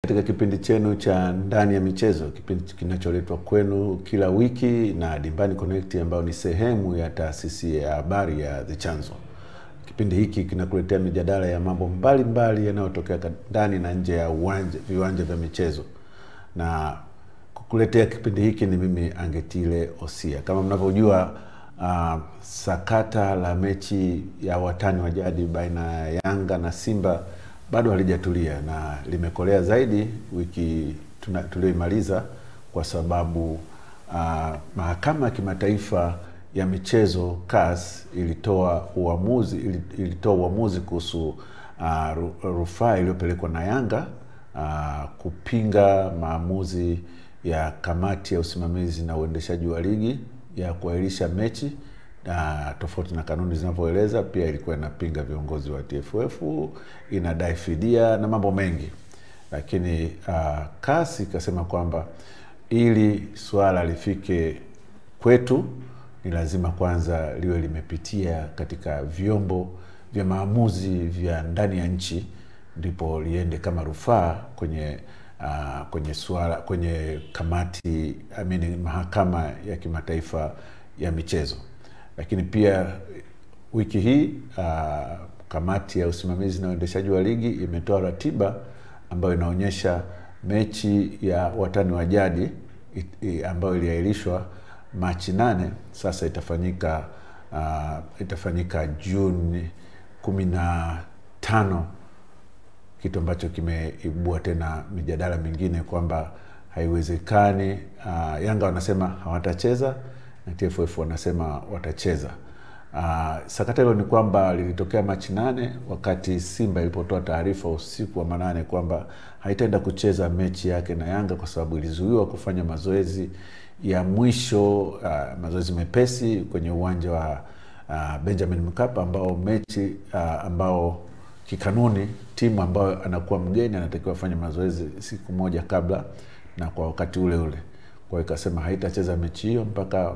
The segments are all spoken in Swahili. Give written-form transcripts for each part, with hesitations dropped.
Katika kipindi chenu cha ndani ya michezo, kipindi kinacholetwa kwenu kila wiki na Dimbani Connect, ambao ni sehemu ya taasisi ya habari ya The Chanzo. Kipindi hiki kinakuletea mijadala ya mambo mbalimbali yanayotokea ndani na nje ya viwanja vya michezo. Na kukuletea kipindi hiki ni mimi Angetile Osia. Kama mnavyojua, sakata la mechi ya watani wa jadi baina ya Yanga na Simba bado halijatulia, na limekolea zaidi wiki tulioimaliza, kwa sababu mahakama ya kimataifa ya michezo CAS ilitoa uamuzi kuhusu rufaa iliyopelekwa na Yanga kupinga maamuzi ya kamati ya usimamizi na uendeshaji wa ligi ya kuahirisha mechi tofauti na kanuni zinavyoeleza. Pia ilikuwa inapinga viongozi wa TFF, inadai fidia na mambo mengi. Lakini CAS ikasema kwamba ili swala lifike kwetu ni lazima kwanza liwe limepitia katika vyombo vya maamuzi vya ndani ya nchi, ndipo liende kama rufaa kwenye kamati mahakama ya kimataifa ya michezo. Lakini pia wiki hii kamati ya usimamizi na uendeshaji wa ligi imetoa ratiba ambayo inaonyesha mechi ya watani wa jadi ambayo iliahirishwa Machi 8 sasa itafanyika Juni 15, kitu ambacho kimeibua tena mijadala mingine kwamba haiwezekani. Yanga wanasema hawatacheza na TFF wanasema watacheza. Sakata hilo ni kwamba lilitokea Machi 8 wakati Simba ilipotoa taarifa usiku wa manane kwamba haitaenda kucheza mechi yake na Yanga kwa sababu ilizuiwa kufanya mazoezi ya mwisho, mazoezi mepesi kwenye uwanja wa Benjamin Mkapa, ambao kikanuni timu ambayo anakuwa mgeni anatakiwa afanye mazoezi siku moja kabla na kwa wakati ule ule. Kwa hiyo ikasema haitacheza mechi hiyo mpaka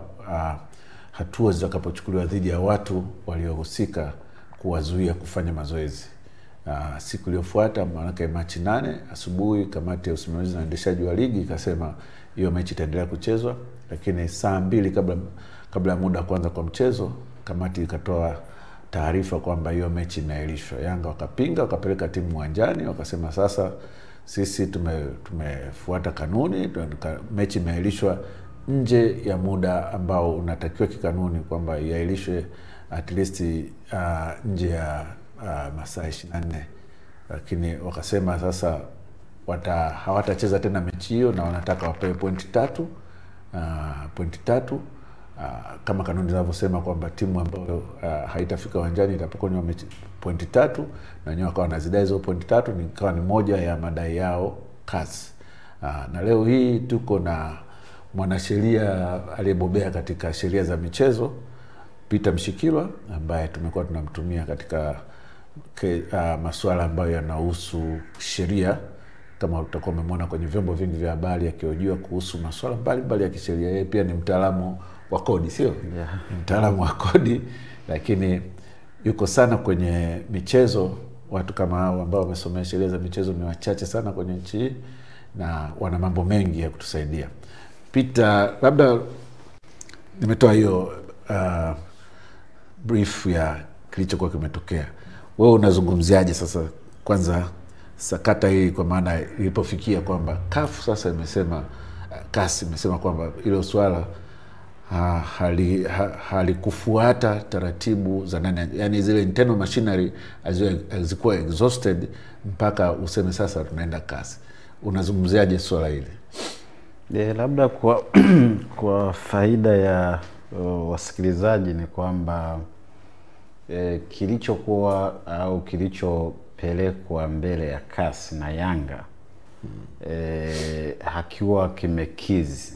hatua zitakapochukuliwa dhidi ya watu waliohusika kuwazuia kufanya mazoezi. Siku iliyofuata, maana Machi 8 asubuhi, kamati ya usimamizi na uendeshaji wa ligi ikasema hiyo mechi itaendelea kuchezwa, lakini saa 2 kabla ya muda kuanza kwa mchezo, kamati ikatoa taarifa kwamba hiyo mechi imeahirishwa. Yanga wakapinga, wakapeleka timu uwanjani, wakasema sasa sisi tumefuata kanuni, mechi imeahirishwa nje ya muda ambao unatakiwa kikanuni kwamba iahirishwe at least nje ya masaa 24. Lakini wakasema sasa hawatacheza tena mechi hiyo na wanataka wapewe pointi 3 kama kanuni zinavyosema kwamba timu ambayo haitafika uwanjani itapokonywa pointi 3, na wenyewe wakawa wanazidai hizo pointi 3. Nikawa ni moja ya madai yao CAS. Na leo hii tuko na mwanasheria aliyebobea katika sheria za michezo, Peter Mshikilwa, ambaye tumekuwa tunamtumia katika masuala ambayo yanahusu sheria. Kama utakuwa umemwona kwenye vyombo vingi vya habari akihojiwa kuhusu masuala mbalimbali ya kisheria. Yeye pia ni mtaalamu wa kodi, sio? Yeah. Mtaalamu wa kodi, lakini yuko sana kwenye michezo. Watu kama hao ambao wamesomea sheria za michezo ni wachache sana kwenye nchi na wana mambo mengi ya kutusaidia. Peter, labda nimetoa hiyo brief ya kilichokuwa kimetokea. Wewe unazungumziaje sasa kwanza sakata hii, kwa maana ilipofikia kwamba CAF sasa CAS imesema kwamba hilo swala halikufuata taratibu za ndani, yani zile internal machinery hazikuwa exhausted mpaka useme sasa tunaenda CAS. Unazungumziaje swala hili? Labda kwa faida ya wasikilizaji ni kwamba kilichokuwa au kilichopelekwa mbele ya CAS na Yanga hakiwa kimekizi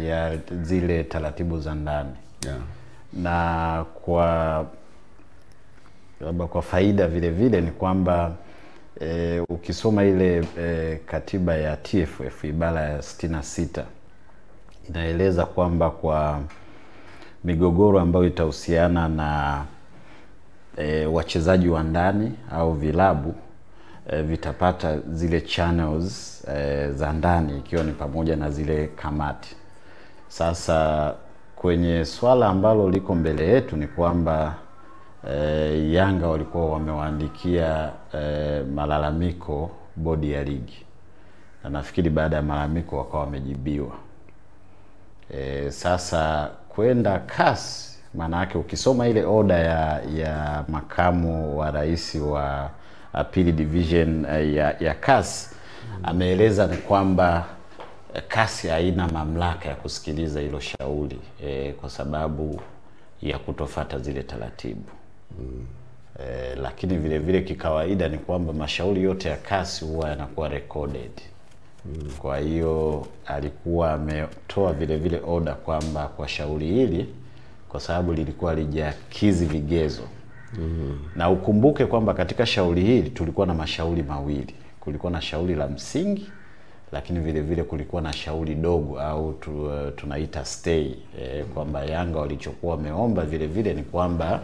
ya zile taratibu za ndani. Yeah. Na kwa faida vile vile ni kwamba ukisoma ile katiba ya TFF ibara ya 66 inaeleza kwamba kwa migogoro ambayo itahusiana na wachezaji wa ndani au vilabu, vitapata zile channels za ndani, ikiwa ni pamoja na zile kamati. Sasa kwenye swala ambalo liko mbele yetu ni kwamba Yanga walikuwa wamewaandikia malalamiko bodi ya ligi, na nafikiri baada ya malalamiko wakawa wamejibiwa. Sasa kwenda CAS, maana yake ukisoma ile oda ya makamu wa rais wa Appeal Division ya CAS, ameeleza ni kwamba CAS haina mamlaka ya kusikiliza hilo shauri kwa sababu ya kutofuata zile taratibu. Lakini vile vile kikawaida ni kwamba mashauri yote ya CAS huwa yanakuwa recorded. Kwa hiyo alikuwa ametoa vile vile oda kwamba kwa shauri hili, kwa sababu lilikuwa lijakidhi vigezo. Na ukumbuke kwamba katika shauri hili tulikuwa na mashauri mawili. Kulikuwa na shauri la msingi, lakini vile vile kulikuwa na shauri dogo au tunaita stay, kwamba Yanga walichokuwa wameomba vile vile ni kwamba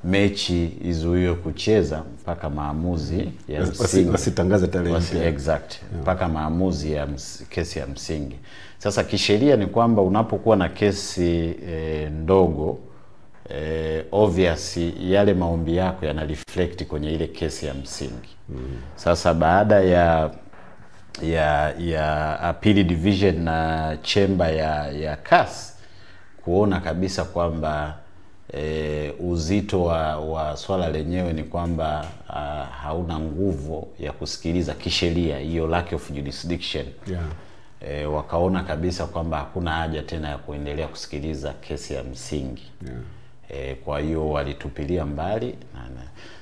mechi izuiwe kucheza mpaka maamuzi ya msingi, wasitangaze tarehe exact mpaka maamuzi ya kesi ya msingi. Sasa kisheria ni kwamba unapokuwa na kesi ndogo, obviously yale maombi yako yana reflect kwenye ile kesi ya msingi. Sasa baada ya Appeal Division na chamber ya CAS kuona kabisa kwamba uzito wa swala lenyewe ni kwamba hauna nguvu ya kusikiliza kisheria, hiyo lack of jurisdiction, wakaona kabisa kwamba hakuna haja tena ya kuendelea kusikiliza kesi ya msingi. Kwa hiyo walitupilia mbali.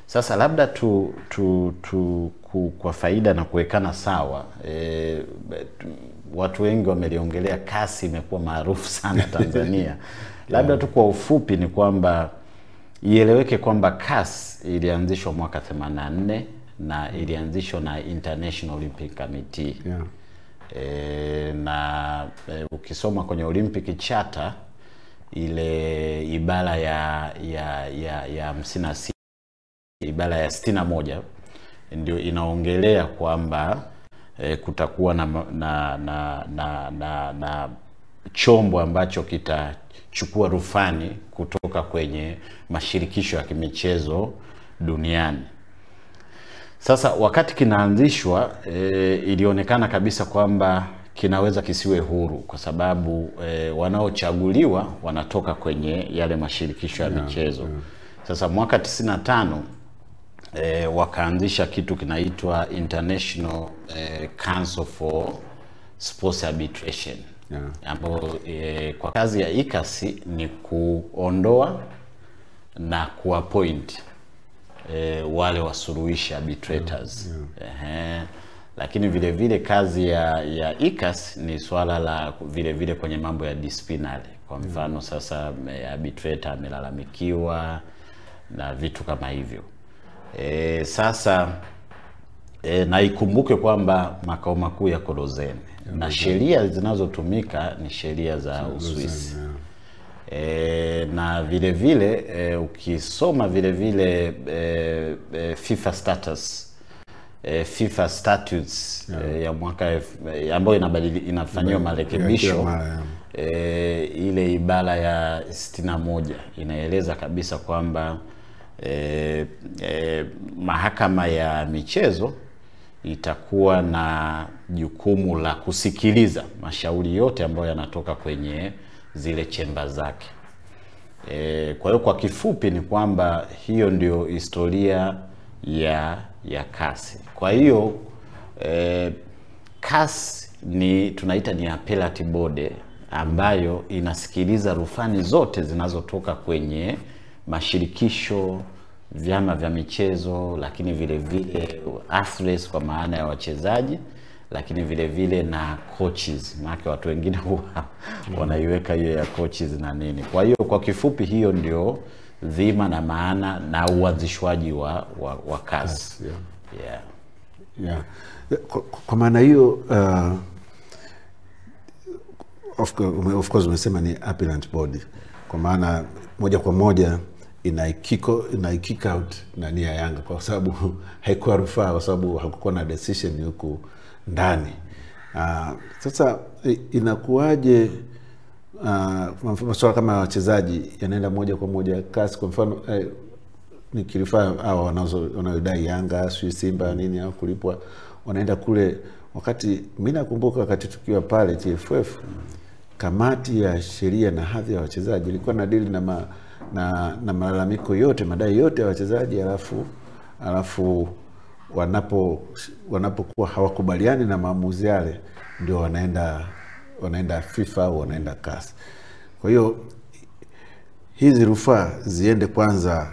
Sasa labda kwa faida na kuwekana sawa, watu wengi wameliongelea CAS, imekuwa maarufu sana Tanzania. Labda tu kwa ufupi ni kwamba ieleweke kwamba CAS ilianzishwa mwaka 84 na ilianzishwa na International Olympic Committee. Ukisoma kwenye Olympic Charter, ile ibara ya 56, ibara ya 61 ndio inaongelea kwamba kutakuwa na chombo ambacho kitachukua rufani kutoka kwenye mashirikisho ya kimichezo duniani. Sasa wakati kinaanzishwa, ilionekana kabisa kwamba kinaweza kisiwe huru kwa sababu wanaochaguliwa wanatoka kwenye yale mashirikisho ya michezo. Sasa mwaka 95 wakaanzisha kitu kinaitwa International Council for Sports Arbitration, ambapo kwa kazi ya ICAS ni kuondoa na kuappoint wale wasuluhishi arbitrators. Lakini vile vile kazi ya ICAS ni swala la vile vile kwenye mambo ya disciplinary. Kwa mfano sasa arbitrator amelalamikiwa na vitu kama hivyo. Sasa na ikumbuke kwamba makao makuu yako Lausanne na sheria zinazotumika ni sheria za Uswisi. Na vile vile ukisoma vile vile FIFA statutes ya mwaka ambayo inafanywa marekebisho, ile ibara ya 61 inaeleza kabisa kwamba mahakama ya michezo itakuwa na jukumu la kusikiliza mashauri yote ambayo yanatoka kwenye zile chemba zake. Kwa hiyo kwa kifupi ni kwamba hiyo ndio historia ya CAS. Kwa hiyo CAS tunaita ni appellate body ambayo inasikiliza rufani zote zinazotoka kwenye mashirikisho, vyama vya michezo, lakini vile vile athletes kwa maana ya wachezaji, lakini vile vile na coaches, maana watu wengine wanaiweka hiyo ya coaches na nini. Kwa hiyo kwa kifupi hiyo ndio dhima na maana na uanzishwaji wa CAS. Kwa maana hiyo of course umesema ni appellate body, kwa maana moja kwa moja kick out nani ya Yanga kwa sababu haikuwa rufaa, kwa sababu hakukuwa na decision huku ndani. Sasa inakuwaje masuala kama wachezaji yanaenda moja kwa moja CAS? Kwa mfano nikirifaa hao wanaodai Yanga, Simba nini au kulipwa wanaenda kule, wakati mimi nakumbuka wakati tukiwa pale TFF, kamati ya sheria na hadhi ya wachezaji ilikuwa na deal na malalamiko yote, madai yote ya wachezaji, alafu wanapokuwa hawakubaliani na maamuzi yale ndio wanaenda FIFA au wanaenda CAS. Kwa hiyo hizi rufaa ziende kwanza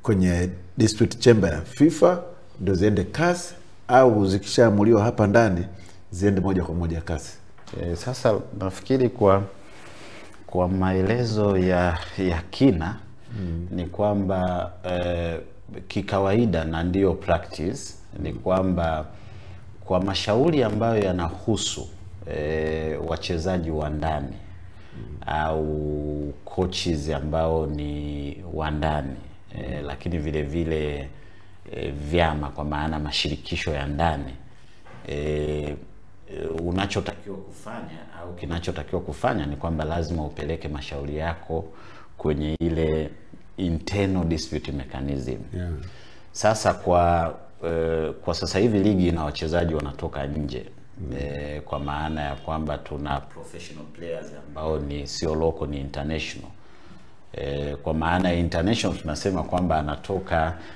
kwenye district chamber ya FIFA ndio ziende CAS, au zikishaamuliwa hapa ndani ziende moja kwa moja CAS? Sasa nafikiri kwa maelezo ya kina ni kwamba kikawaida na ndio practice ni kwamba kwa mashauri ambayo yanahusu wachezaji wa ndani au coaches ambao ni wa ndani, lakini vile vile vyama kwa maana mashirikisho ya ndani, unachotakiwa kufanya au kinachotakiwa kufanya ni kwamba lazima upeleke mashauri yako kwenye ile internal dispute mechanism. Yeah. Sasa kwa sasa hivi ligi na wachezaji wanatoka nje. Kwa maana ya kwamba tuna professional players ambao ni sio local, ni international. Kwa maana ya international tunasema kwamba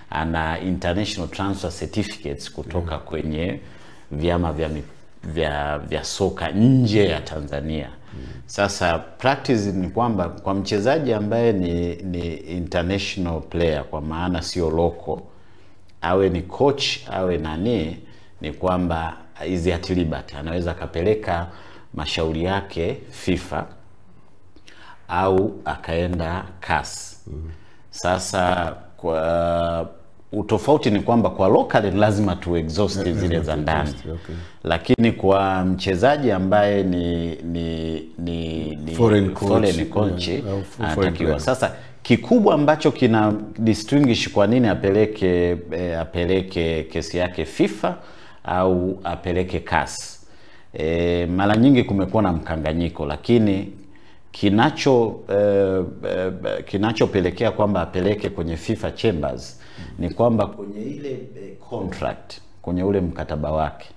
ana international transfer certificates kutoka kwenye vyama vya soka nje ya Tanzania. Sasa practice ni kwamba kwa mchezaji ambaye ni international player, kwa maana sio local, awe ni coach awe nani, ni kwamba hizi at liberty anaweza kapeleka mashauri yake FIFA au akaenda CAS. Sasa kwa utofauti ni kwamba kwa local lazima tu exhaust zile za ndani. Okay. Lakini kwa mchezaji ambaye ni foreign coach anatakiwa. Sasa kikubwa ambacho kina distinguish kwa nini apeleke kesi yake FIFA au apeleke CAS. Mara nyingi kumekuwa na mkanganyiko, lakini kinachopelekea kwamba apeleke kwenye FIFA chambers ni kwamba kwenye ile contract, kwenye ule mkataba wake,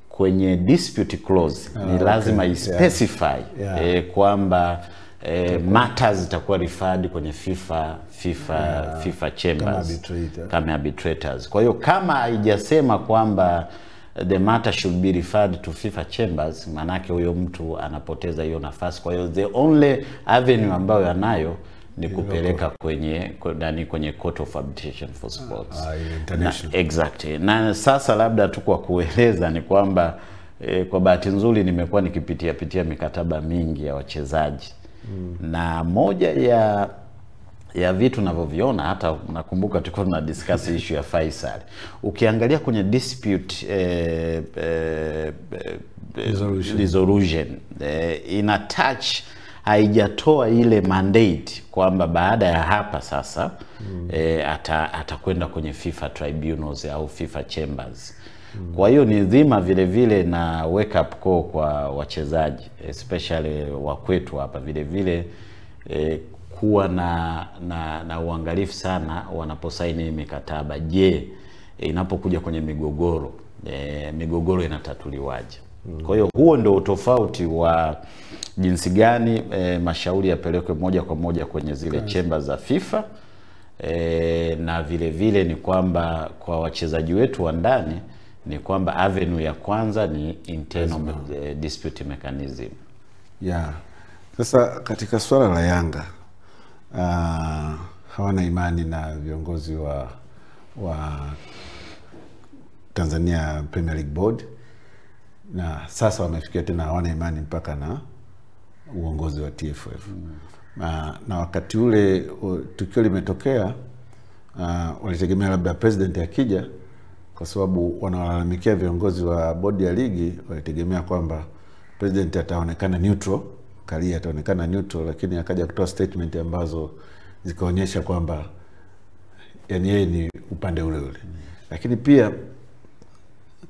kwenye dispute clause ni lazima ispecify kwamba matters zitakuwa referred kwenye FIFA chambers kama arbitrators. Kwa hiyo kama haijasema kwamba the matter should be referred to FIFA chambers, manake huyo mtu anapoteza hiyo nafasi. Kwa hiyo the only avenue ambayo anayo ni kupeleka kwenye Court of Arbitration for Sports. Exactly. Na sasa labda tu kwa kueleza ni kwamba kwa bahati nzuri nimekuwa nikipitia mikataba mingi ya wachezaji. Na moja ya vitu ninavyoviona, hata nakumbuka tulikuwa tuna discuss issue ya Faisal. Ukiangalia kwenye dispute resolution ina touch, haijatoa ile mandate kwamba baada ya hapa sasa atakwenda kwenye FIFA tribunals au FIFA chambers. Kwa hiyo ni dhima vile vile na wake up call kwa wachezaji, especially wa kwetu hapa, vile vile kuwa na uangalifu sana wanaposaini mikataba. Je, inapokuja kwenye migogoro inatatuliwaje? Kwa hiyo huo ndio tofauti wa jinsi gani mashauri yapelekwe moja kwa moja kwenye zile chambers za FIFA. Na vile vile ni kwamba kwa wachezaji wetu wa ndani ni kwamba avenue ya kwanza ni internal dispute mechanism. Yeah. Sasa katika swala la Yanga hawana imani na viongozi wa Tanzania Premier League Board, na sasa wamefikia tena hawana imani mpaka na uongozi wa TFF. Na wakati ule tukio limetokea, walitegemea labda president akija, kwa sababu wanalalamikia viongozi wa bodi ya ligi, walitegemea kwamba president ataonekana neutral, Karia ataonekana neutral, lakini akaja kutoa statement ambazo zikaonyesha kwamba yani yeye ni upande ule ule. Lakini pia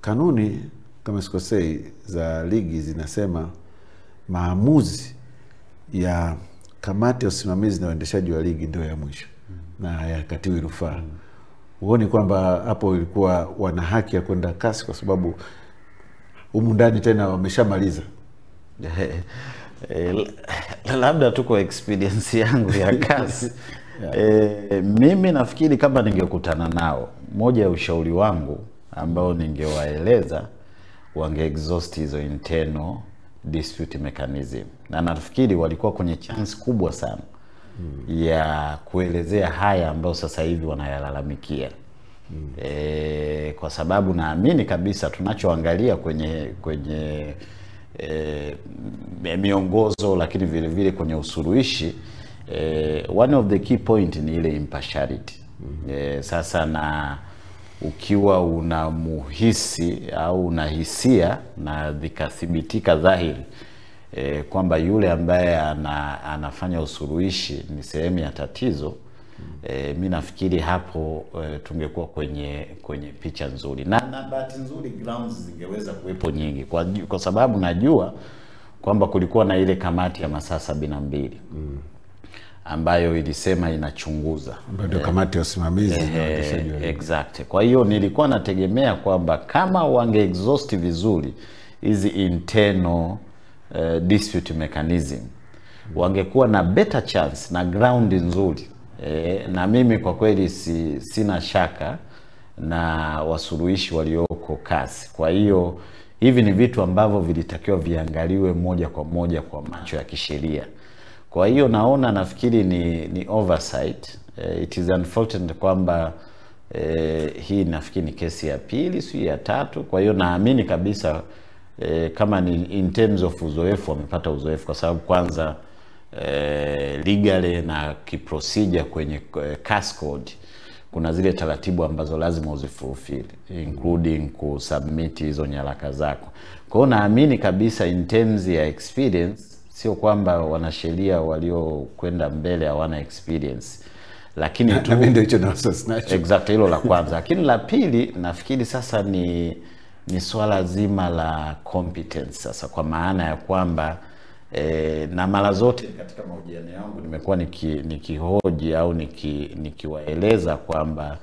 kanuni kama sikosei za ligi zinasema maamuzi ya kamati ya usimamizi na uendeshaji wa ligi ndio ya mwisho na ya katiwi rufaa. Huoni kwamba hapo ilikuwa wana haki ya kwenda kasi kwa sababu humu ndani tena wameshamaliza? Labda tuko experience yangu ya kasi. Mimi nafikiri kama ningekutana nao, moja ya ushauri wangu ambao ningewaeleza, wange exhaust hizo internal dispute mechanism. Na nafikiri walikuwa kwenye chance kubwa sana ya kuelezea haya ambao sasa hivi wanayalalamikia. Kwa sababu naamini kabisa tunachoangalia kwenye miongozo, lakini vile vile kwenye usuluhishi, one of the key point ni ile impartiality. Sasa na ukiwa unamuhisi au unahisia na vikathibitika dhahiri kwamba yule ambaye anafanya usuluhishi ni sehemu ya tatizo, mimi nafikiri hapo tungekuwa kwenye picha nzuri. Na bahati nzuri grounds zingeweza kuwepo nyingi kwa sababu najua kwamba kulikuwa na ile kamati ya masaa 72 ambayo ilisema inachunguza, ndio kamati ya usimamizi na uendeshaji wa ligi. Exactly. Kwa hiyo nilikuwa nategemea kwamba kama wange exhaust vizuri hizi internal dispute mechanism, wangekuwa na better chance na ground nzuri. Na mimi kwa kweli sina shaka na wasuluhishi walioko kasi. Kwa hiyo hivi ni vitu ambavyo vilitakiwa viangaliwe moja kwa moja kwa macho ya kisheria. Kwa hiyo nafikiri ni oversight. It is unfortunate kwamba hii nafikiri ni kesi ya pili, si ya tatu. Kwa hiyo naamini kabisa kama ni in terms of uzoefu, wamepata uzoefu kwa sababu kwanza legally na kiprocedure kwenye CAS code kuna zile taratibu ambazo lazima uzifulfill, including kusubmit hizo nyaraka zako. Kwa hiyo naamini kabisa in terms ya experience, sio kwamba wanasheria waliokwenda mbele hawana experience, lakini tu ndio hicho na sasa exactly hilo la kwanza. Lakini la pili nafikiri sasa ni swala zima la competence sasa, kwa maana ya kwamba na mara zote katika mahojiano yangu nimekuwa nikihoji au nikiwaeleza kwamba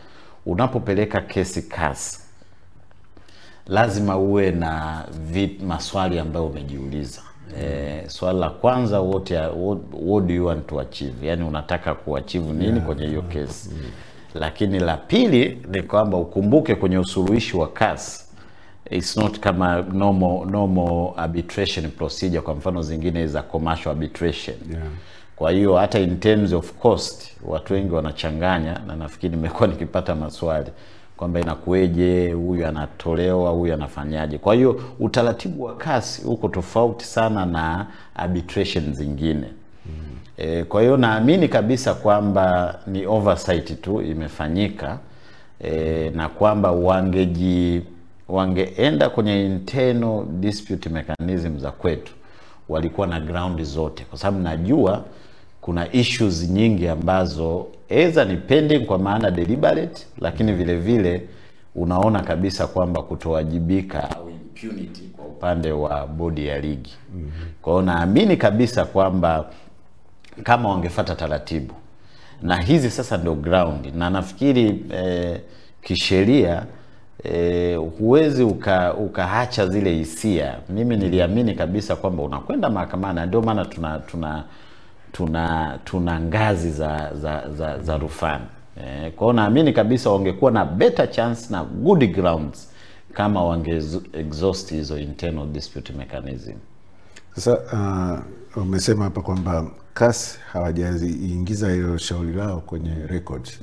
unapopeleka kesi CAS lazima uwe na maswali ambayo umejiuliza. Swali la kwanza, what do you want to achieve? Yani unataka kuachieve nini kwenye hiyo kesi? Lakini la pili ni kwamba ukumbuke kwenye usuluhishi wa CAS, it's not kama normal arbitration procedure, kwa mfano zingine za commercial arbitration. Kwa hiyo hata in terms of cost watu wengi wanachanganya, na nafikiri nimekuwa nikipata maswali kwamba inakueje, huyu anatolewa, huyu anafanyaje. Kwa hiyo utaratibu wa CAS uko tofauti sana na arbitration zingine. Kwa hiyo naamini kabisa kwamba ni oversight tu imefanyika, na kwamba wangeenda kwenye internal dispute mechanism za kwetu walikuwa na ground zote, kwa sababu najua kuna issues nyingi ambazo eza ni pending kwa maana deliberate, lakini vile vile unaona kabisa kwamba kutowajibika au impunity kwa upande wa bodi ya ligi. Kwa hiyo naamini kabisa kwamba kama wangefuata taratibu, na hizi sasa ndio ground, na nafikiri kisheria huwezi ukaacha zile hisia. Mimi niliamini kabisa kwamba unakwenda mahakamani, ndio maana tuna ngazi za rufani. Kwa hiyo naamini kabisa wangekuwa na better chance na good grounds kama wange exhaust hizo internal dispute mechanism. Sasa umesema hapa kwamba CAS hawajaziingiza hilo shauri lao kwenye records.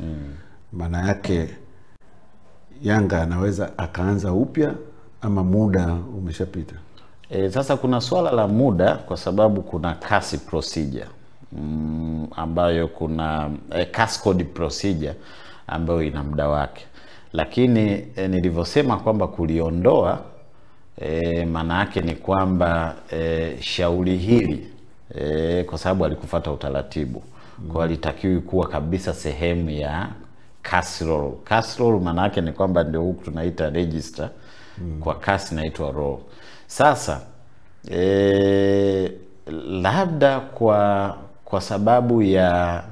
Maana yake Yanga anaweza akaanza upya ama muda umeshapita? Sasa kuna swala la muda, kwa sababu kuna CAS procedure ambayo kuna CAS code procedure ambayo ina muda wake. Lakini nilivyosema kwamba kuliondoa, maana yake ni kwamba shauri hili kwa sababu alikufuata utaratibu, Kwa alitakiwi kuwa kabisa sehemu ya CAS roll. CAS roll maana yake ni kwamba ndio huku tunaita register, kwa CAS inaitwa roll. Sasa labda kwa sababu ya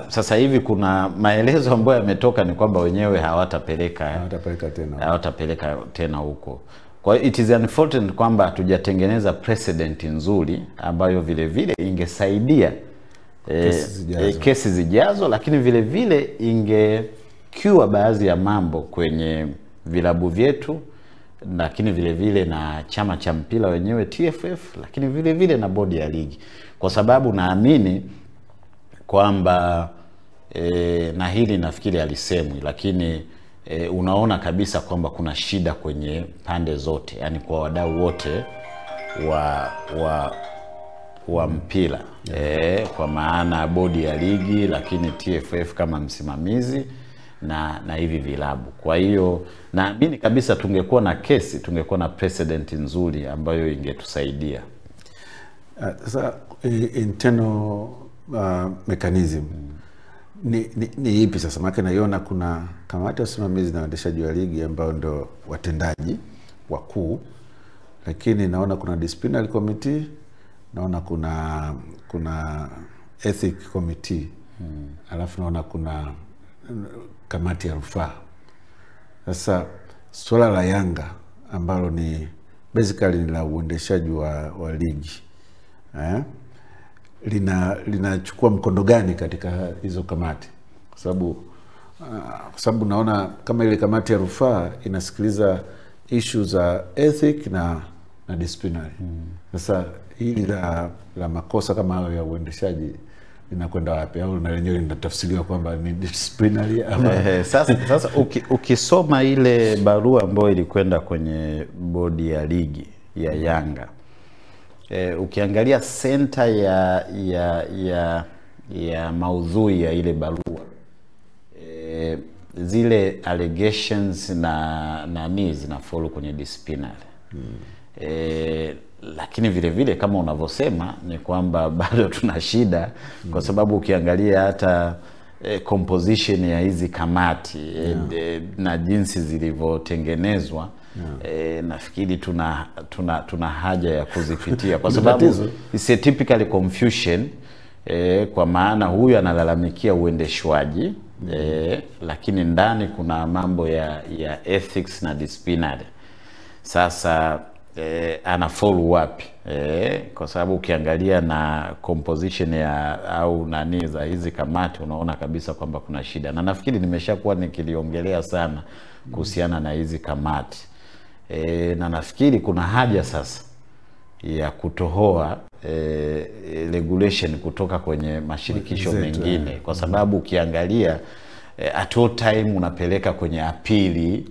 sasa hivi kuna maelezo ambayo yametoka ni kwamba wenyewe hawatapeleka tena huko. Kwa hiyo it is unfortunate kwamba hatujatengeneza precedent nzuri ambayo vile vile ingesaidia kesi zijazo, lakini vile vile ingecure baadhi ya mambo kwenye vilabu vyetu, lakini vile vile na chama cha mpira wenyewe TFF, lakini vile vile na bodi ya ligi. Kwa sababu naamini kwamba na hili nafikiri alisemwi, lakini unaona kabisa kwamba kuna shida kwenye pande zote, yani kwa wadau wote wa mpira, kwa maana bodi ya ligi, lakini TFF kama msimamizi na hivi vilabu. Kwa hiyo naamini kabisa tungekuwa na kesi, tungekuwa na precedent nzuri ambayo ingetusaidia. Sasa internal mechanism ni ipi sasa? Maana naiona kuna kamati ya usimamizi na waendeshaji wa ligi ambao ndio watendaji wakuu, lakini naona kuna disciplinary committee, naona kuna ethic committee, alafu naona kuna kamati ya rufaa. Sasa swala la Yanga ambalo ni basically ni la uendeshaji wa ligi, linachukua mkondo gani katika hizo kamati? Kwa sababu naona kama ile kamati ya rufaa inasikiliza issue za ethic na disciplinary. Sasa hili la makosa kama hayo ya uendeshaji linakwenda wapi, au na lenyewe linatafsiriwa kwamba ni disciplinary ama? Sasa ukisoma ile barua ambayo ilikwenda kwenye bodi ya ligi ya Yanga, ukiangalia center ya maudhui ya ile barua, zile allegations na nani zina follow kwenye disciplinary. Lakini vile vile kama unavyosema ni kwamba bado tuna shida, kwa sababu ukiangalia hata composition ya hizi kamati na jinsi zilivyotengenezwa, nafikiri tuna haja ya kuzipitia, kwa sababu it's a typical confusion, kwa maana huyu analalamikia uendeshwaji, lakini ndani kuna mambo ya ethics na disciplinary. Sasa ana follow wapi? Kwa sababu ukiangalia na composition ya au nani za hizi kamati, unaona kabisa kwamba kuna shida, na nafikiri nimeshakuwa nikiliongelea sana kuhusiana na hizi kamati, na nafikiri kuna haja sasa ya kutohoa regulation kutoka kwenye mashirikisho mengine, kwa sababu ukiangalia at all time unapeleka kwenye appeal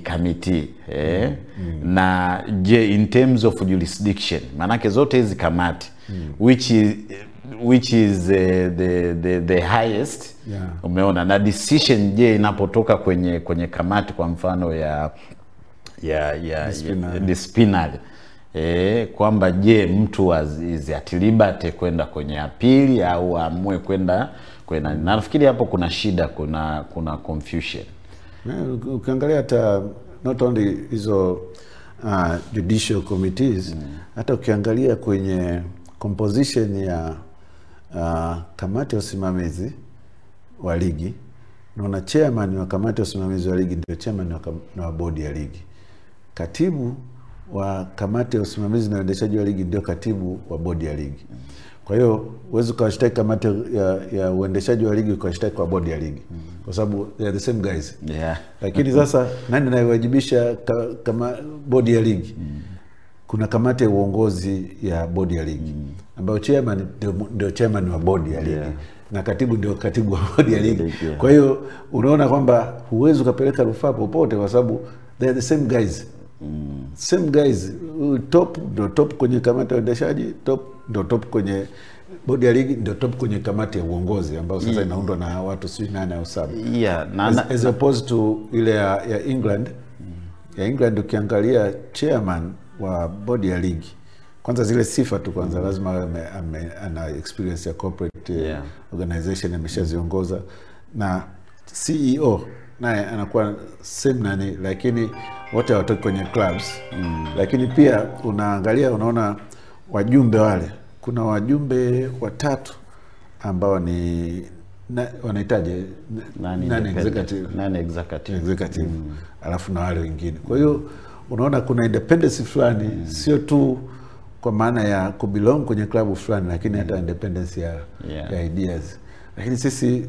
committee, na je, in terms of jurisdiction, manake zote hizi kamati which is the highest, umeona, na decision je inapotoka kwenye kamati, kwa mfano ya disciplinary, kwamba je mtu is at liberty kwenda kwenye appeal au amue kwenda, nafikiri hapo kuna shida, kuna confusion. Ukiangalia hata not only hizo judicial committees, hata ukiangalia kwenye composition ya kamati ya usimamizi wa ligi, naona chairman wa kamati ya usimamizi wa ligi ndio chairman wa bodi ya ligi, katibu wa kamati ya usimamizi na uendeshaji wa ligi ndio katibu wa bodi ya ligi. Kwa hiyo uwezo ukawashtaki kamati ya uendeshaji wa ligi ukawashtaki kwa bodi ya ligi, kwa sababu they are the same guys. Lakini sasa nani anayewajibisha kama bodi ya ligi? Kuna kamati ya uongozi ya bodi ya ligi, ambayo chairman ndio chairman wa bodi ya ligi, na katibu ndio katibu wa bodi ya ligi. Kwa hiyo unaona kwamba huwezi ukapeleka rufaa popote, kwa sababu they are the same guys. Same guys, top kwenye kamati ya uendeshaji, top kwenye bodi ya ligi, ndio top kwenye kamati ya uongozi, ambao sasa inaundwa na watu 8 au 7. As opposed to ile ya England. Ya England ukiangalia chairman wa bodi ya ligi kwanza zile sifa tu kwanza lazima ana experience ya corporate organization ameshaziongoza, na CEO naye anakuwa same nani, lakini wote hawatoki kwenye clubs. Lakini pia unaangalia unaona wajumbe wale, kuna wajumbe watatu ambao ni wanahitaji executive. Alafu na wale wengine. Kwa hiyo unaona kuna independence fulani, sio tu kwa maana ya kubelong kwenye klabu fulani, lakini hata independence ya ideas. Lakini sisi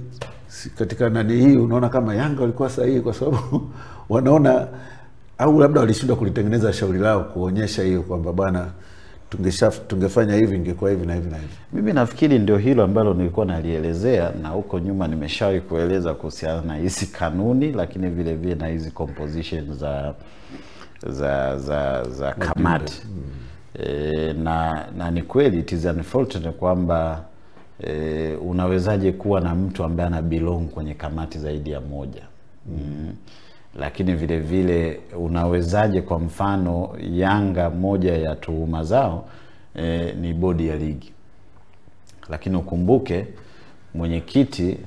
katika nani hii unaona kama Yanga walikuwa sahihi kwa sababu wanaona, au labda walishindwa kulitengeneza shauri lao kuonyesha hiyo kwamba bwana tungefanya hivi ingekuwa hivi na hivi na hivi. Mimi nafikiri ndio hilo ambalo nilikuwa nalielezea, na huko nyuma nimeshawahi kueleza kuhusiana na hizi kanuni, lakini vile vile na hizi composition za kamati. Na ni kweli it is unfortunate kwamba unawezaje kuwa na mtu ambaye ana belong kwenye kamati zaidi ya moja. Lakini vile vile unawezaje, kwa mfano Yanga moja ya tuhuma zao ni bodi ya ligi, lakini ukumbuke mwenyekiti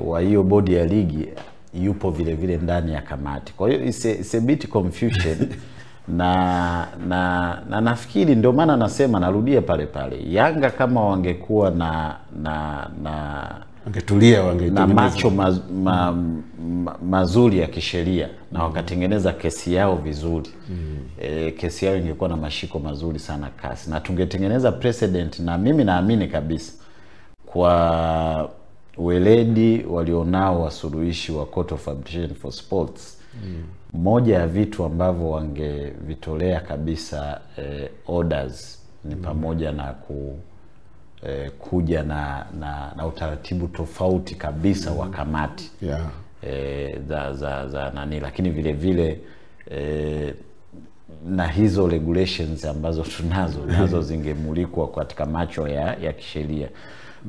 wa hiyo bodi ya ligi yupo vile vile ndani ya kamati. Kwa hiyo it's a bit confusion na nafikiri ndio maana nasema, narudia pale Yanga kama wangekuwa wangetulia na macho mazuri ya kisheria na wakatengeneza kesi yao vizuri, kesi yao ingekuwa na mashiko mazuri sana kasi, na tungetengeneza precedent. Na mimi naamini kabisa kwa weledi walionao wasuluhishi wa Court of Arbitration for Sports, moja ya vitu ambavyo wangevitolea kabisa orders ni pamoja na kuja na utaratibu tofauti kabisa wa kamati za nani, lakini vile vile na hizo regulations ambazo tunazo nazo zingemulikwa katika macho ya kisheria.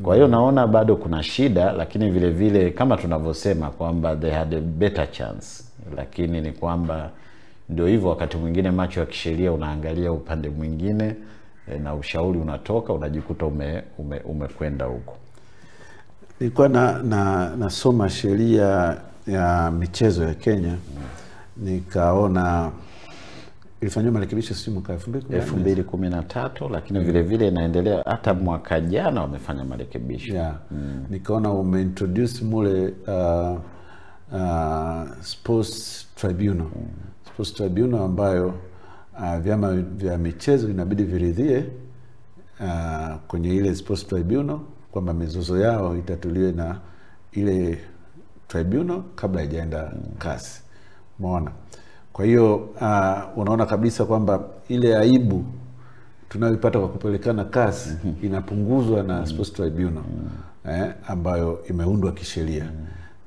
Kwa hiyo naona bado kuna shida, lakini vile vile kama tunavyosema kwamba they had a better chance, lakini ni kwamba ndio hivyo, wakati mwingine macho ya kisheria unaangalia upande mwingine na ushauri unatoka unajikuta umekwenda huko. Nilikuwa nasoma sheria ya michezo ya Kenya, nikaona ilifanywa marekebisho sio mwaka 2013, lakini vile vile inaendelea hata mwaka jana wamefanya marekebisho. Nikaona umeintroduce mule sports tribunal. Sports tribunal ambayo vyama vya michezo inabidi viridhie kwenye ile sports tribunal kwamba mizozo yao itatuliwe na ile tribunal kabla haijaenda kasi. Umeona? Kwa hiyo unaona kabisa kwamba ile aibu tunayoipata kwa kupelekana kasi inapunguzwa na sports tribunal ambayo imeundwa kisheria.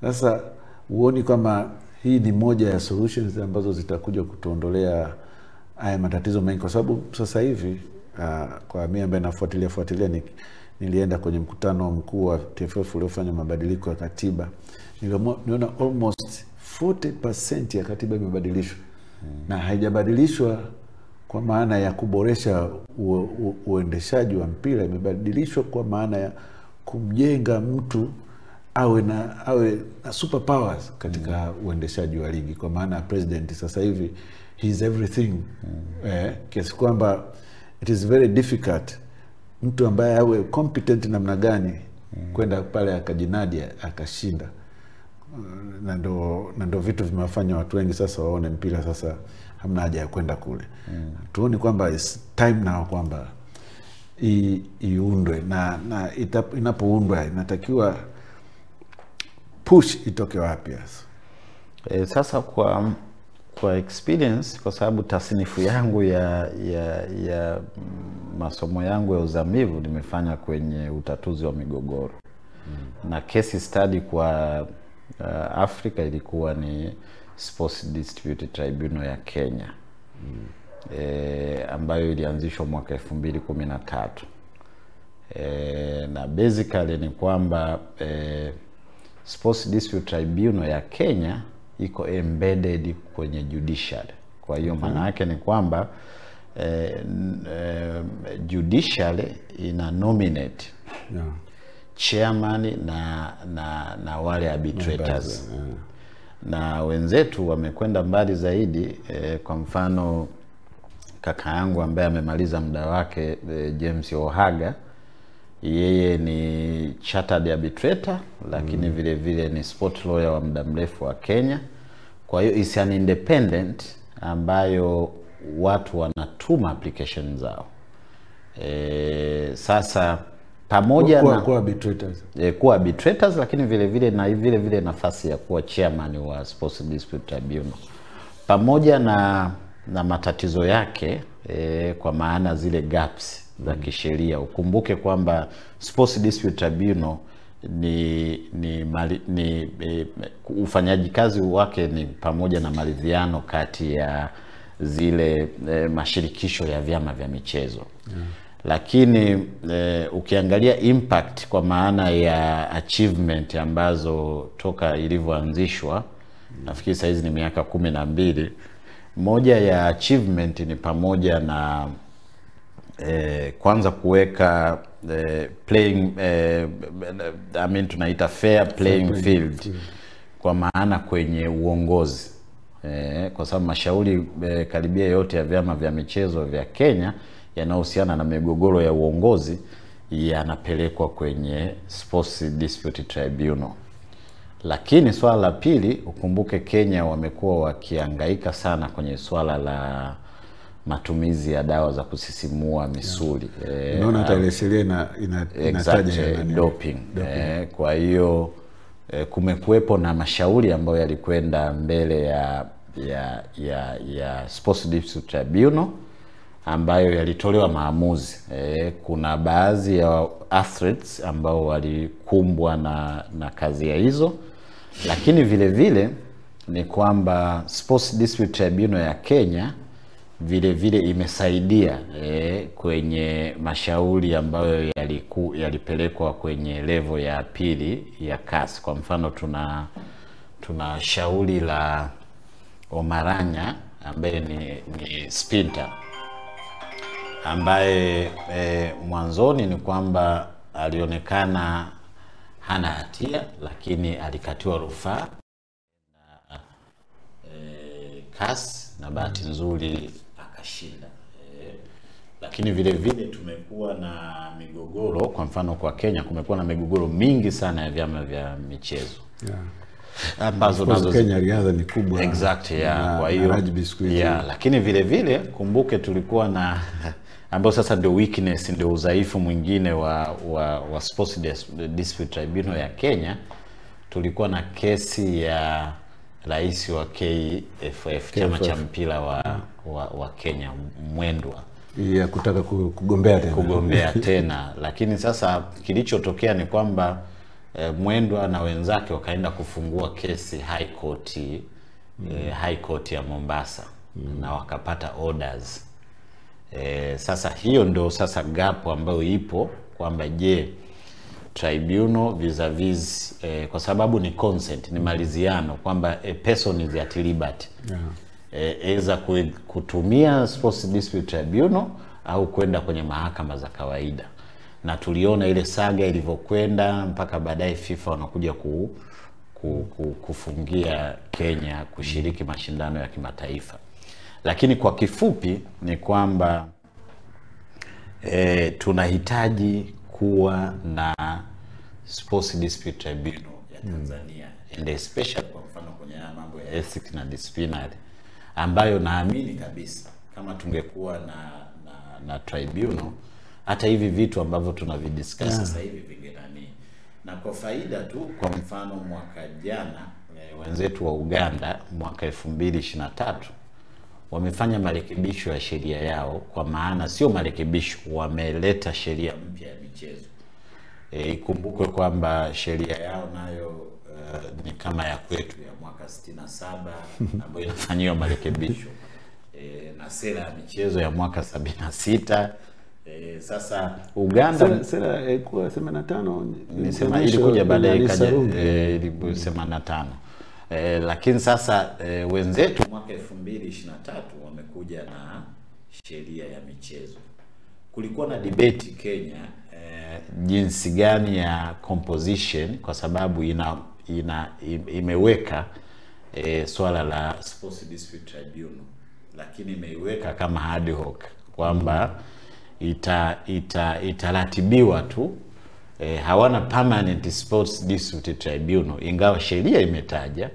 Sasa uoni kama hii ni moja ya solutions ambazo zitakuja kutuondolea haya matatizo mengi, kwa sababu sasa hivi kwa mimi ambaye nafuatilia nilienda kwenye mkutano mkuu wa TFF uliofanya mabadiliko ya katiba, niliona almost 40% ya katiba imebadilishwa. Na haijabadilishwa kwa maana ya kuboresha uendeshaji wa mpira, imebadilishwa kwa maana ya kumjenga mtu awe na super powers katika uendeshaji wa ligi, kwa maana president sasa hivi he is everything. Kiasi kwamba it is very difficult mtu ambaye awe competent namna gani kwenda pale akajinadi akashinda. Na ndo vitu vimewafanya watu wengi sasa waone mpira sasa hamna haja ya kwenda kule. Tuone kwamba it's time now kwamba iundwe, na inapoundwa inatakiwa push itoke wapi sasa? Sasa kwa experience, kwa sababu tasnifu yangu ya masomo yangu ya uzamivu nimefanya kwenye utatuzi wa migogoro. Na case study kwa Afrika ilikuwa ni Sports Dispute Tribunal ya Kenya, ambayo ilianzishwa mwaka 2013. Na basically ni kwamba Sports Dispute Tribunal ya Kenya iko embedded kwenye judiciary. Kwa hiyo maana yake ni kwamba judiciary ina nominate chairman na wale arbitrators. Na wenzetu wamekwenda mbali zaidi. Kwa mfano kaka yangu ambaye amemaliza muda wake, James Ohaga, yeye ni chartered arbitrator, lakini vile vile ni sport lawyer wa muda mrefu wa Kenya. Kwa hiyo is an independent ambayo watu wanatuma application zao. Sasa pamoja na kuwa arbitrators, lakini vile vile nafasi ya kuwa chairman wa Sports Dispute Tribunal, pamoja na matatizo yake, kwa maana zile gaps za kisheria. Ukumbuke kwamba Sports Dispute Tribunal ni ufanyaji kazi wake ni pamoja na maridhiano kati ya zile mashirikisho ya vyama vya michezo. Lakini ukiangalia impact kwa maana ya achievement ambazo toka ilivyoanzishwa, nafikiri sasa hizi ni miaka 12, moja ya achievement ni pamoja na kwanza kuweka playing tunaita fair playing field, kwa maana kwenye uongozi. Kwa sababu mashauri karibia yote ya vyama vya michezo vya Kenya yanayohusiana na migogoro ya uongozi yanapelekwa kwenye Sports Dispute Tribunal. Lakini swala la pili, ukumbuke Kenya wamekuwa wakihangaika sana kwenye swala la matumizi ya dawa za kusisimua misuli. Unaona hata ile sheria inataja doping. Kwa hiyo kumekuwepo na mashauri ambayo yalikwenda mbele ya Sports Dispute Tribunal ambayo yalitolewa maamuzi. Kuna baadhi ya athletes ambao walikumbwa na kazi ya hizo, lakini vile vile ni kwamba Sports Dispute Tribunal ya Kenya vile vile imesaidia kwenye mashauri ambayo yalipelekwa kwenye level ya pili ya CAS. Kwa mfano tuna shauri la Omaranya ambaye ni sprinter, ambaye mwanzoni ni kwamba alionekana hana hatia, lakini alikatiwa rufaa na CAS na bahati nzuri akashinda. Lakini vile vile tumekuwa na migogoro. Kwa mfano kwa Kenya kumekuwa na migogoro mingi sana ya vyama vya michezo. Ambazo nazo Kenya alianza ni kubwa. Exactly, kwa hiyo lakini vile vile kumbuke tulikuwa na ambao sasa ndio weakness, ndio udhaifu mwingine wa Sports Dispute Tribunal ya Kenya. Tulikuwa na kesi ya rais wa KFF, chama cha mpira wa Kenya, Mwendwa, ya kutaka kugombea tena. Lakini sasa kilichotokea ni kwamba Mwendwa na wenzake wakaenda kufungua kesi High Court ya Mombasa na wakapata orders. Sasa hiyo ndio sasa gap ambayo ipo kwamba je, tribunal vis-a-vis kwa sababu ni consent, ni maliziano kwamba a person is at liberty eza kutumia Sports Dispute Tribunal au kwenda kwenye mahakama za kawaida. Na tuliona ile saga ilivyokwenda mpaka baadaye FIFA wanakuja kufungia Kenya kushiriki mashindano ya kimataifa. Lakini kwa kifupi ni kwamba tunahitaji kuwa na Sports Dispute Tribunal ya Tanzania, and especially kwa mfano kwenye mambo ya ethics na disciplinary, ambayo naamini kabisa kama tungekuwa na tribunal, hata hivi vitu ambavyo tunavidiscuss sasa hivi vingenani. Na kwa faida tu, kwa mfano mwaka jana wenzetu wa Uganda mwaka 2023 wamefanya marekebisho ya sheria yao, kwa maana sio marekebisho, wameleta sheria mpya ya michezo. Ikumbuke kwamba sheria yao nayo ni kama ya kwetu ya mwaka 67 ambayo inafanywa marekebisho, na sera ya michezo ya mwaka 76. Sasa Uganda sera ilikuwa 85, nisema ilikuja baadaye ikaja 85. Lakini sasa wenzetu mwaka 2023 wamekuja sheria ya michezo. Kulikuwa na debate Kenya jinsi gani ya composition, kwa sababu imeweka swala la Sports Dispute Tribunal, lakini imeiweka kama ad hoc kwamba itaratibiwa tu. Hawana permanent Sports Dispute Tribunal, ingawa sheria imetaja,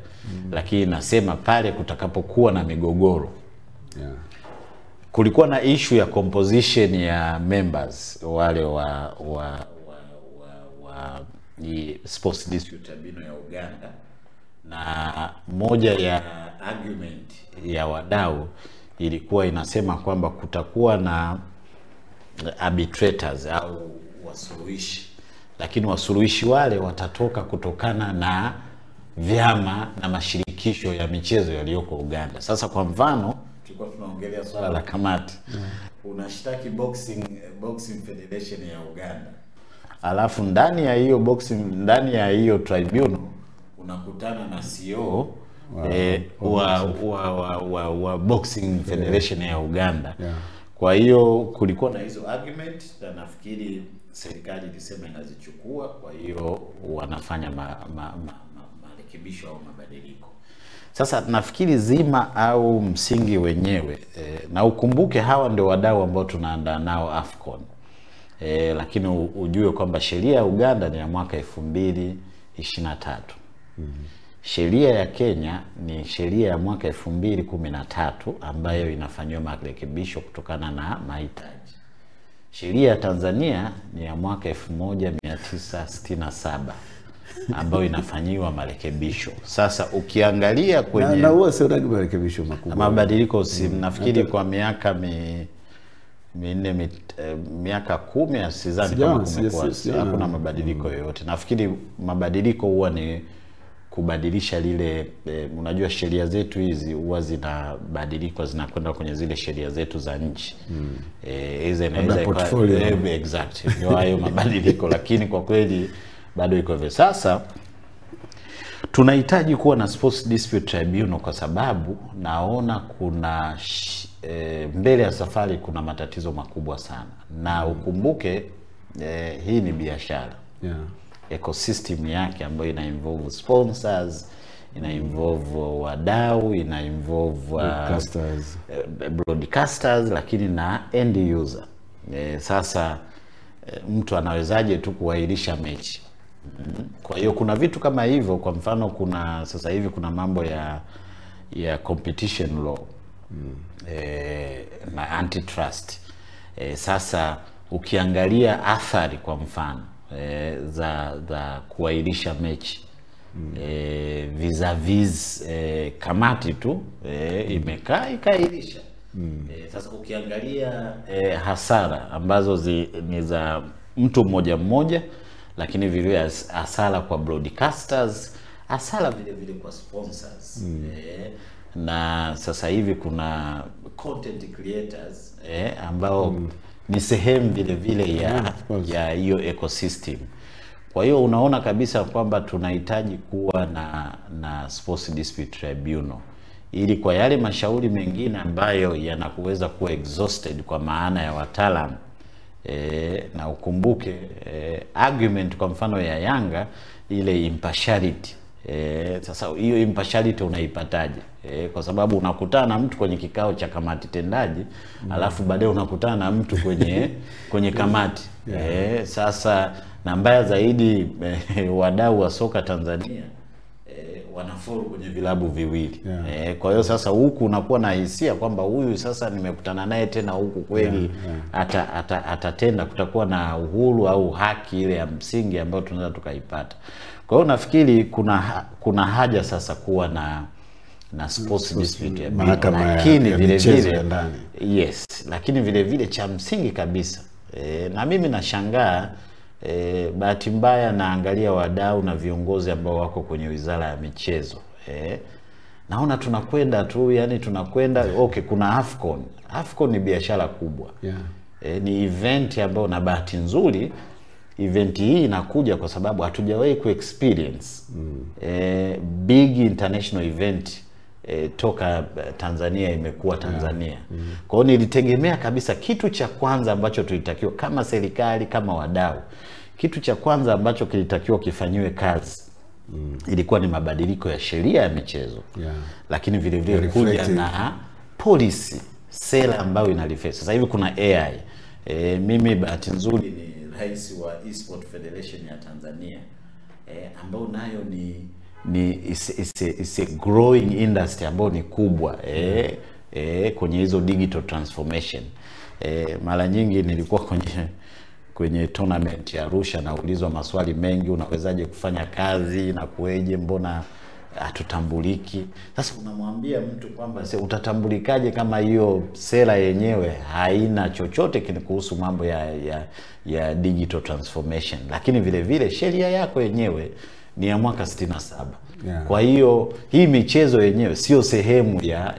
lakini inasema pale kutakapokuwa na migogoro. Kulikuwa na issue ya composition ya members wale wa Sports Dispute Tribunal ya Uganda, na moja ya argument ya wadau ilikuwa inasema kwamba kutakuwa na arbitrators au wasuluhishi, lakini wasuluhishi wale watatoka kutokana na vyama na mashirikisho ya michezo yaliyoko Uganda. Sasa kwa mfano tulikuwa tunaongelea swala la kamati. Unashtaki boxing federation ya Uganda, alafu ndani ya hiyo tribunal unakutana na CEO wa boxing federation ya Uganda. Kwa hiyo kulikuwa na hizo argument, na nafikiri serikali ilisema inazichukua, kwa hiyo wanafanya marekebisho au mabadiliko. Sasa nafikiri zima au msingi wenyewe, na ukumbuke hawa ndio wadau ambao tunaandaa nao AFCON. Lakini ujue kwamba sheria ya Uganda ni ya mwaka 2023. Sheria ya Kenya ni sheria ya mwaka 2013 ambayo inafanywa marekebisho kutokana na mahitaji. Sheria ya Tanzania ni ya mwaka 1967 ambayo inafanyiwa marekebisho. Sasa ukiangalia kwenye na huwa sio ndio marekebisho makubwa. Mabadiliko nafikiri kwa miaka miaka 10 sidhani kama kumekuwa hakuna mabadiliko yoyote. Nafikiri mabadiliko huwa ni kubadilisha lile unajua sheria zetu hizi huwa zinabadilika, zinakwenda kwenye zile sheria zetu za nchi. Hizo inaweza exactly ndio hayo mabadiliko, lakini kwa kweli bado iko hivyo. Sasa tunahitaji kuwa na Sports Dispute Tribunal kwa sababu naona kuna mbele ya safari kuna matatizo makubwa sana, na ukumbuke hii ni biashara. Ecosystem yake ambayo ina involve sponsors, ina involve wadau, ina involve broadcasters, lakini na end user. Sasa mtu anawezaje tu kuahirisha mechi? Kwa hiyo kuna vitu kama hivyo. Kwa mfano sasa hivi kuna mambo ya competition law na antitrust. Sasa ukiangalia athari kwa mfano za kuahirisha mechi vis-a-vis kamati tu imekaa ikaahirisha. Sasa ukiangalia hasara ambazo ni za mtu mmoja, lakini vile hasara kwa broadcasters, hasara vile kwa sponsors. Na sasa hivi kuna content creators ambao ni sehemu vile ya hiyo ecosystem. Kwa hiyo unaona kabisa kwamba tunahitaji kuwa na Sports Dispute Tribunal, ili kwa yale mashauri mengine ambayo yanakuweza kuwa exhausted kwa maana ya wataalamu. Na ukumbuke argument kwa mfano ya Yanga ile impartiality. Sasa hiyo impartiality unaipataje? Kwa sababu unakutana na mtu kwenye kikao cha kamati tendaji, alafu baadaye unakutana na mtu kwenye kamati. Sasa na mbaya zaidi wadau wa soka Tanzania wanaforu kwenye vilabu viwili. Kwa hiyo sasa huku unakuwa na hisia kwamba huyu sasa nimekutana naye tena huku kweli atatenda, kutakuwa na uhuru au haki ile ya msingi ambayo tunaweza tukaipata. Kwa hiyo nafikiri kuna haja sasa kuwa na Sports Dispute, lakini vile ndani. Yes, lakini vile cha msingi kabisa. Na mimi nashangaa bahati mbaya naangalia wadau na viongozi ambao wako kwenye Wizara ya Michezo. Naona tunakwenda tu, yani tunakwenda kuna AFCON. AFCON ni biashara kubwa. Ni event ambayo na bahati nzuri event hii inakuja kwa sababu hatujawahi ku experience big international event toka Tanzania imekuwa Tanzania. Kwa hiyo nilitegemea kabisa kitu cha kwanza ambacho tulitakiwa kama serikali, kama wadau, kitu cha kwanza ambacho kilitakiwa kifanyiwe kazi ilikuwa ni mabadiliko ya sheria ya michezo. Lakini vile vile kuja na policy, sera ambayo inareflect. Sasa hivi kuna AI. Mimi bahati nzuri ni rais wa Esport Federation ya Tanzania, ambao nayo is a growing industry ambayo ni kubwa kwenye hizo digital transformation. Mara nyingi nilikuwa kwenye tournament ya Arusha, naulizwa maswali mengi, unawezaje kufanya kazi na kueje, mbona hatutambuliki? Sasa unamwambia mtu kwamba utatambulikaje kama hiyo sera yenyewe haina chochote kuhusu mambo ya digital transformation. Lakini vile vile sheria yako yenyewe ni ya mwaka 67. Kwa hiyo hii michezo yenyewe sio sehemu ya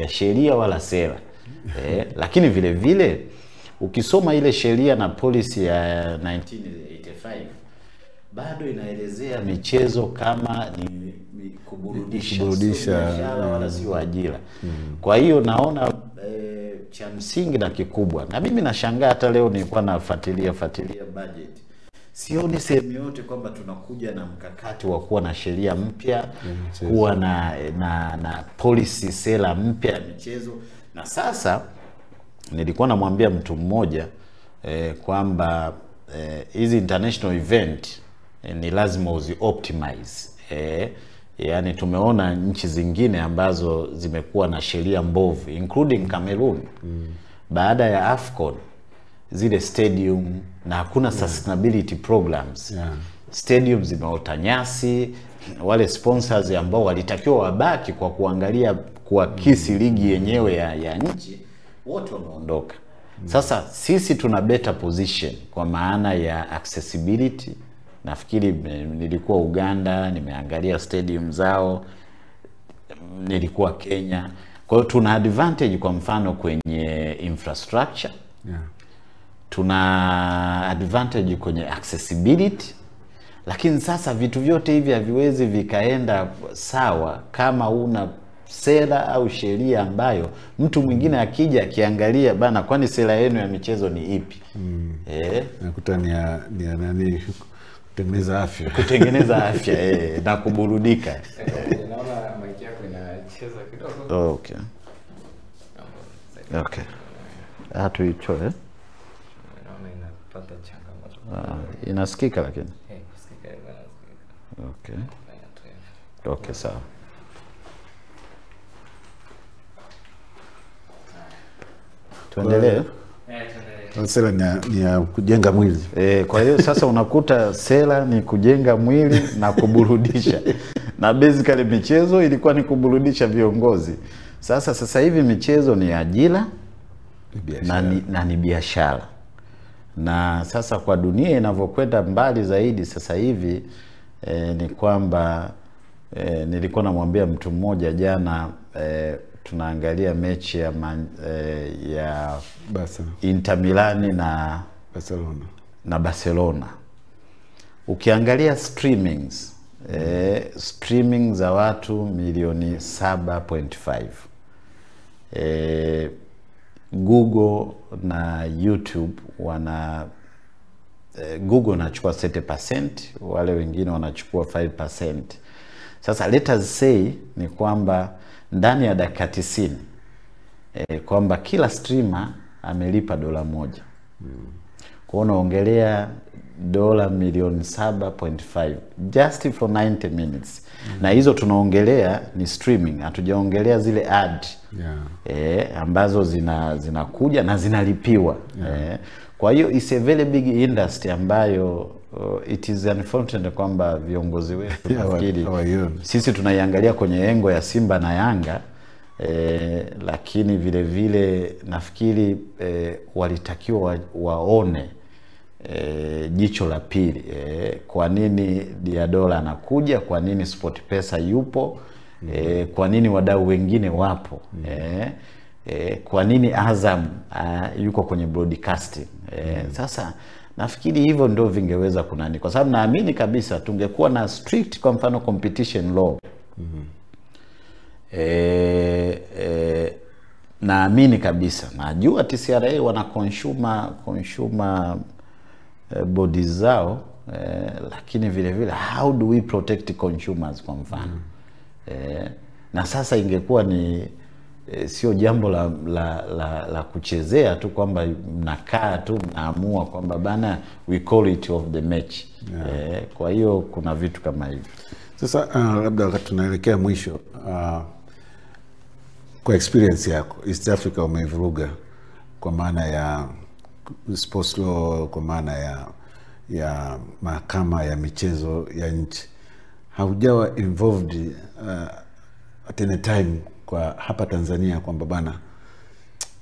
sheria wala sera. Lakini vile vile ukisoma ile sheria na policy ya 1985 bado inaelezea michezo kama ni kuburudisha wala sio ajira. Kwa hiyo naona cha msingi na kikubwa, na mimi nashangaa hata leo nilikuwa nafuatilia budget, sioni sehemu yote kwamba tunakuja na mkakati wa kuwa na sheria mpya, kuwa na policy, sera mpya ya michezo. Na sasa nilikuwa namwambia mtu mmoja kwamba hizi international event ni lazima uzi optimize. Yani tumeona nchi zingine ambazo zimekuwa na sheria mbovu, including Cameroon. Baada ya AFCON, zile stadium na hakuna sustainability programs. Stadium zimeota nyasi, wale sponsors ambao walitakiwa wabaki kwa kuangalia kuakisi ligi yenyewe ya nchi, wote wameondoka. Sasa sisi tuna better position kwa maana ya accessibility. Nafikiri nilikuwa Uganda, nimeangalia stadium zao, nilikuwa Kenya. Kwa hiyo tuna advantage kwa mfano kwenye infrastructure. Tuna advantage kwenye accessibility. Lakini sasa vitu vyote hivi haviwezi vikaenda sawa kama una sera au sheria ambayo mtu mwingine akija akiangalia bana, kwani sera yenu ya michezo ni ipi? Nakuta ni nani, kutengeneza afya na kuburudika. Naona mic yako inacheza kidogo. Okay. Tuichoe. Naona inapata changamoto. Inasikika lakini. Kusikika inasikika. Okay, sawa. Tuendelee. Sera ni ya kujenga mwili. Kwa hiyo sasa unakuta sera ni kujenga mwili na kuburudisha. Na basically michezo ilikuwa ni kuburudisha viongozi. Sasa hivi michezo ni ajira na ni biashara. Na sasa kwa dunia inavyokwenda mbali zaidi sasa hivi ni kwamba nilikuwa namwambia mtu mmoja jana, tunaangalia mechi ya Inter Milan na Barcelona. Ukiangalia streaming za watu milioni 7.5. Google na YouTube Google anachukua 30%, wale wengine wanachukua 5%. Sasa let us say ni kwamba ndani ya dakika 90 kwamba kila streamer amelipa $1. Kwa unaongelea dola milioni 7.5 just for 90 minutes. Na hizo tunaongelea ni streaming, hatujaongelea zile ad ambazo zinakuja na zinalipiwa. Kwa hiyo it's a very big industry ambayo it is unfortunate kwamba viongozi wetu nafikiri sisi tunaiangalia kwenye engo ya Simba na Yanga, lakini vile vile nafikiri walitakiwa waone jicho la pili. Kwa nini Diadola anakuja? Kwa nini SportPesa yupo? Kwa nini wadau wengine wapo? Kwa nini Azam yuko kwenye broadcasting? Sasa nafikiri hivyo ndio vingeweza kunani, kwa sababu naamini kabisa tungekuwa na strict kwa mfano competition law. naamini kabisa, najua TCRA wana consumer bodies zao, lakini vile vile how do we protect consumers kwa mfano? Na sasa ingekuwa ni sio jambo la kuchezea tu kwamba mnakaa tu mnaamua kwamba bana we call it of the match. Kwa hiyo kuna vitu kama hivi. Sasa labda wakati tunaelekea mwisho, kwa experience yako East Africa umeivuruga kwa maana ya sports law, kwa maana ya mahakama ya michezo ya nchi, haujawa involved at any time kwa hapa Tanzania kwamba bana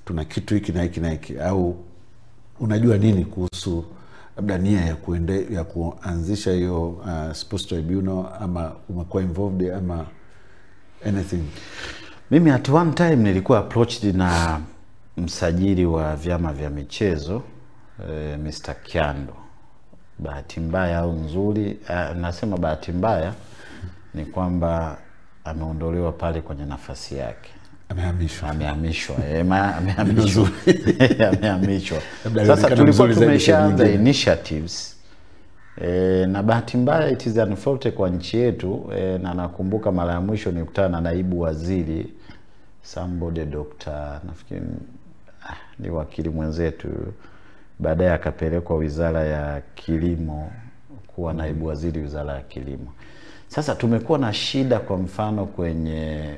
tuna kitu hiki na hiki na hiki, au unajua nini kuhusu labda nia ya kuanzisha hiyo sports tribunal, ama umekuwa involved ama anything? Mimi at one time nilikuwa approached na msajili wa vyama vya michezo Mr. Kyando. Bahati mbaya au nzuri, nasema bahati mbaya ni kwamba ameondolewa pale kwenye nafasi yake. Amehamishwa. Sasa tulikuwa tumeshaanza initiatives. Na bahati mbaya it is unfortunate kwa nchi yetu, na nakumbuka mara ya mwisho nilikutana na naibu waziri somebody Dr. nafikiri ni wakili mwenzetu, baadaye akapelekwa Wizara ya Kilimo kuwa naibu waziri Wizara ya Kilimo. Sasa tumekuwa na shida kwa mfano kwenye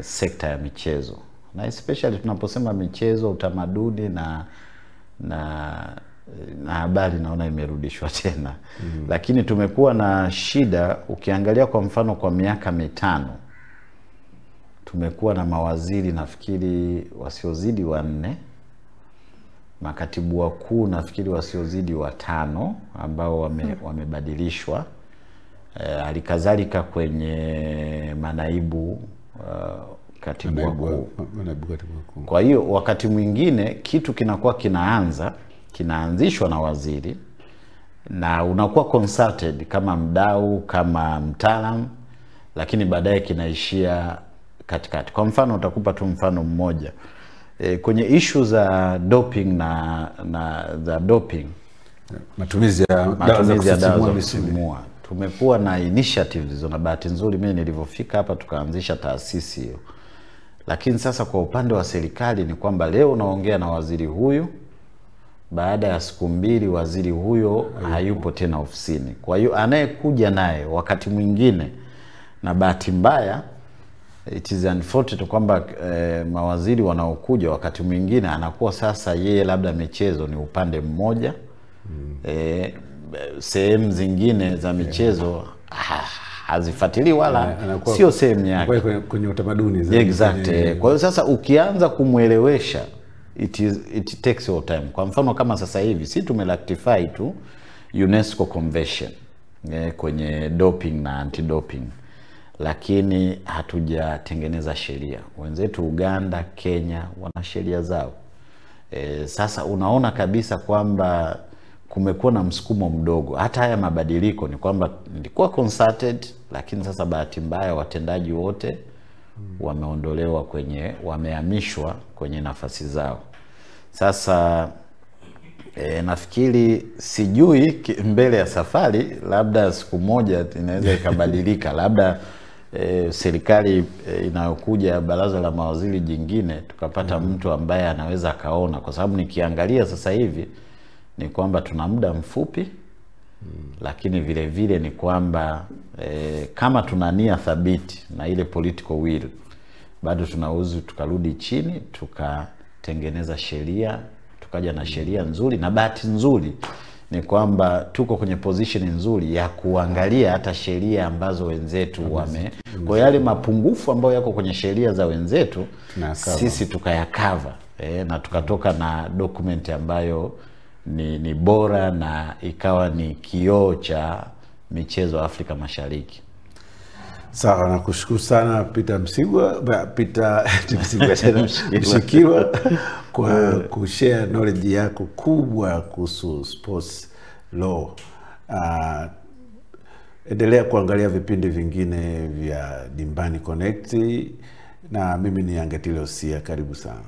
sekta ya michezo, na especially tunaposema michezo, utamaduni na habari, naona imerudishwa tena. Lakini tumekuwa na shida, ukiangalia kwa mfano kwa miaka 5 tumekuwa na mawaziri nafikiri wasiozidi 4, makatibu wakuu nafikiri wasiozidi 5 ambao wamebadilishwa. Alikadhalika kwenye manaibu katibu wakuu. Kwa hiyo wakati mwingine kitu kinakuwa kinaanzishwa na waziri na unakuwa consulted kama mdau, kama mtaalamu, lakini baadaye kinaishia katikati. Kwa mfano utakupa tu mfano mmoja. Kwenye issue za doping na doping, matumizi ya dawa za kusisimua, tumekuwa na initiatives hizo, na bahati nzuri mimi nilivyofika hapa tukaanzisha taasisi hiyo. Lakini sasa kwa upande wa serikali ni kwamba leo unaongea na waziri huyu, baada ya siku 2 waziri huyo hayupo tena ofisini. Kwa hiyo anayekuja naye wakati mwingine, na bahati mbaya it is unfortunate kwamba mawaziri wanaokuja wakati mwingine anakuwa sasa yeye labda michezo ni upande mmoja, sehemu zingine za michezo hazifuatili wala sio sehemu yake kwenye utamaduni. Exactly. Kwa hiyo sasa ukianza kumuelewesha it takes your time. Kwa mfano kama sasa hivi si tumerectify tu UNESCO Convention kwenye doping na anti-doping, lakini hatujatengeneza sheria. Wenzetu Uganda, Kenya wana sheria zao. Sasa unaona kabisa kwamba kumekuwa na msukumo mdogo. Hata haya mabadiliko ni kwamba nilikuwa consulted, lakini sasa bahati mbaya watendaji wote wameondolewa wamehamishwa kwenye nafasi zao. Sasa nafikiri sijui mbele ya safari labda siku moja inaweza ikabadilika. Labda serikali inayokuja, baraza la mawaziri jingine, tukapata mtu ambaye anaweza kaona, kwa sababu nikiangalia sasa hivi ni kwamba tuna muda mfupi, lakini vile vile ni kwamba kama tuna nia thabiti na ile political will, bado tunaweza tukarudi chini tukatengeneza sheria, tukaja na sheria nzuri. Na bahati nzuri ni kwamba tuko kwenye position nzuri ya kuangalia hata sheria ambazo wenzetu kwa yale mapungufu ambayo yako kwenye sheria za wenzetu sisi tukayakava, na tukatoka na document ambayo ni bora na ikawa ni kioo cha michezo Afrika Mashariki. Sawa, nakushukuru sana Peter Mshikilwa kwa kushare knowledge yako kubwa kuhusu sports law. endelea kuangalia vipindi vingine vya Dimbani Connect, na mimi ni Angetile Osia. Karibu sana.